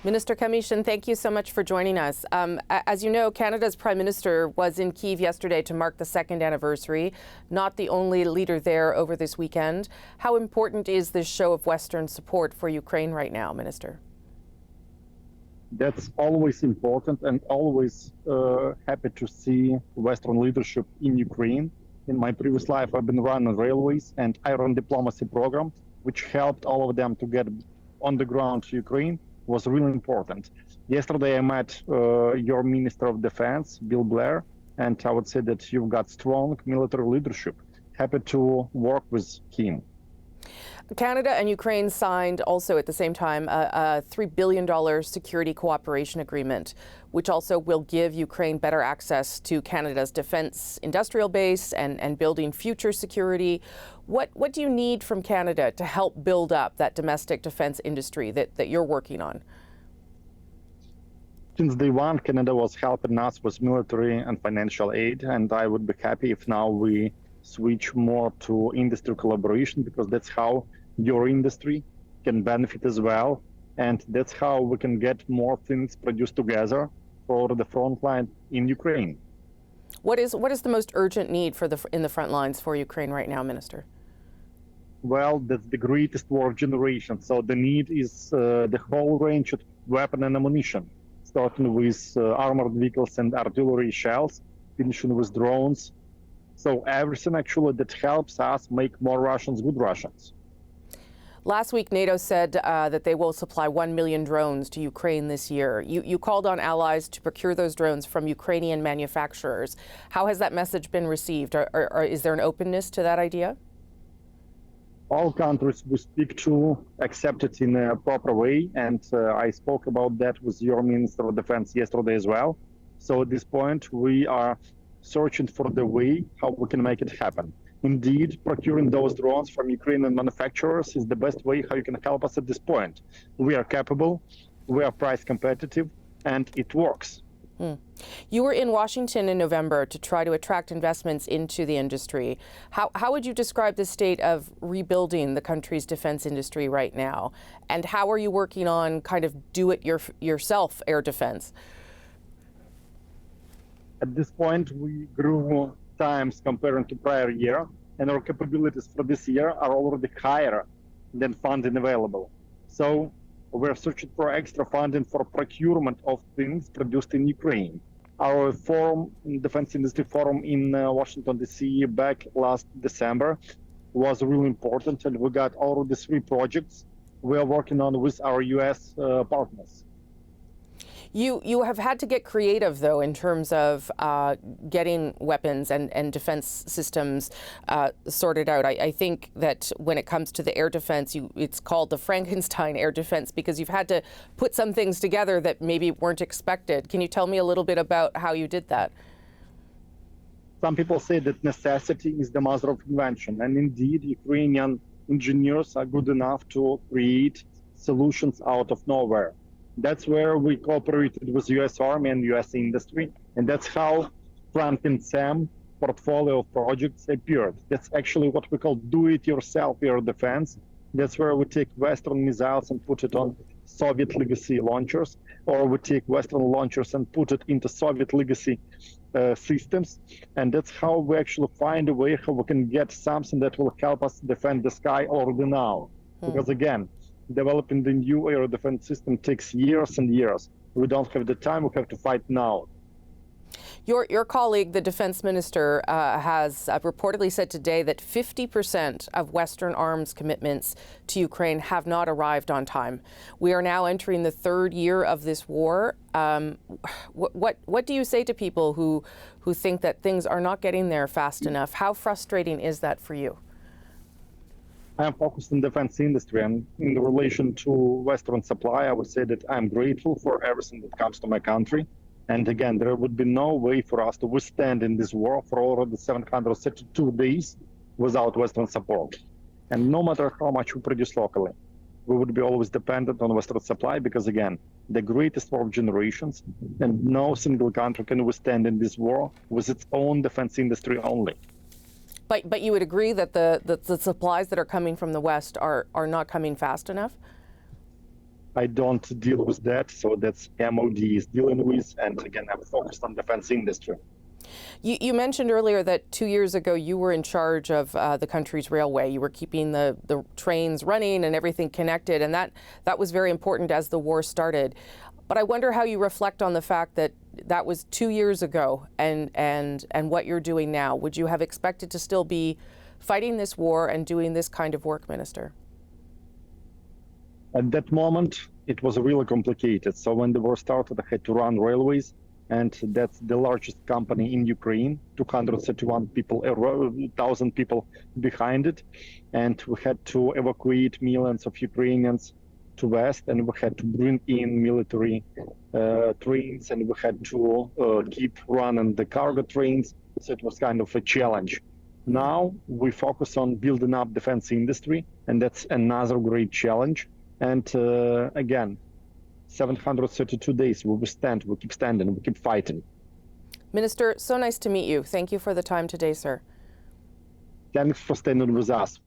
Minister Kamyshin, thank you so much for joining us. As you know, Canada's Prime Minister was in Kyiv yesterday to mark the second anniversary, not the only leader there over this weekend. How important is this show of Western support for Ukraine right now, Minister? That's always important, and always happy to see Western leadership in Ukraine. In my previous life, I've been running railways and iron diplomacy program, which helped all of them to get on the ground to Ukraine. Was really important. Yesterday I met your Minister of Defense, Bill Blair, and I would say that you've got strong military leadership. Happy to work with him. Canada and Ukraine signed also at the same time a $3 billion security cooperation agreement, which also will give Ukraine better access to Canada's defense industrial base and building future security. What do you need from Canada to help build up that domestic defense industry that you're working on? Since day one, Canada was helping us with military and financial aid, and I would be happy if now we switch more to industry collaboration, because that's how your industry can benefit as well, and that's how we can get more things produced together for the front line in Ukraine. What is the most urgent need in the front lines for Ukraine right now, Minister? Well, that's the greatest war generation. So the need is the whole range of weapon and ammunition, starting with armored vehicles and artillery shells, finishing with drones. So everything actually that helps us make more Russians good Russians. Last week, NATO said that they will supply 1 million drones to Ukraine this year. You called on allies to procure those drones from Ukrainian manufacturers. How has that message been received? Or is there an openness to that idea? All countries we speak to accept it in a proper way, and I spoke about that with your Minister of Defense yesterday as well. So at this point, we are searching for the way how we can make it happen. Indeed, procuring those drones from Ukrainian manufacturers is the best way how you can help us at this point. We are capable, we are price competitive, and it works. You were in Washington in November to try to attract investments into the industry. How would you describe the state of rebuilding the country's defense industry right now? And how are you working on kind of do-it-yourself air defense? At this point, we grew times comparing to prior year, and our capabilities for this year are already higher than funding available. So we're searching for extra funding for procurement of things produced in Ukraine. Our forum, Defense Industry Forum in Washington, D.C. back last December was really important, and we got already 3 projects we are working on with our U.S. partners. You have had to get creative, though, in terms of getting weapons and defense systems sorted out. I think that when it comes to the air defense, it's called the Frankenstein air defense because you've had to put some things together that maybe weren't expected. Can you tell me a little bit about how you did that? Some people say that necessity is the mother of invention, and indeed, Ukrainian engineers are good enough to create solutions out of nowhere. That's where we cooperated with U.S. Army and U.S. industry, and that's how Franklin Sam portfolio of projects appeared. That's actually what we call do-it-yourself air defense. That's where we take Western missiles and put it on Soviet legacy launchers, or we take Western launchers and put it into Soviet legacy systems. And that's how we actually find a way how we can get something that will help us defend the sky already now. Because again, developing the new air defense system takes years and years. We don't have the time, we have to fight now. Your colleague, the defense minister, has reportedly said today that 50% of Western arms commitments to Ukraine have not arrived on time. We are now entering the 3rd year of this war. What do you say to people who think that things are not getting there fast enough? How frustrating is that for you? I'm focused on defense industry, and in relation to Western supply, I would say that I'm grateful for everything that comes to my country. And again, there would be no way for us to withstand in this war for already 732 days without Western support. And no matter how much we produce locally, we would be always dependent on Western supply because, again, the greatest war of generations, and no single country can withstand in this war with its own defense industry only. But you would agree that the supplies that are coming from the West are not coming fast enough? I don't deal with that. So that's MOD is dealing with. And again, I'm focused on defense industry. You mentioned earlier that 2 years ago you were in charge of the country's railway. You were keeping the trains running and everything connected, and that was very important as the war started. But I wonder how you reflect on the fact that that was 2 years ago and what you're doing now. Would you have expected to still be fighting this war and doing this kind of work, Minister? At that moment, it was really complicated. So when the war started, I had to run railways, and that's the largest company in Ukraine, 231 people, 1,000 people behind it. And we had to evacuate millions of Ukrainians to West, and we had to bring in military trains, and we had to keep running the cargo trains. So it was kind of a challenge. Now we focus on building up defense industry, and that's another great challenge. And again, 732 days, we stand, we keep standing, we keep fighting. Minister, so nice to meet you. Thank you for the time today, sir. Thanks for standing with us.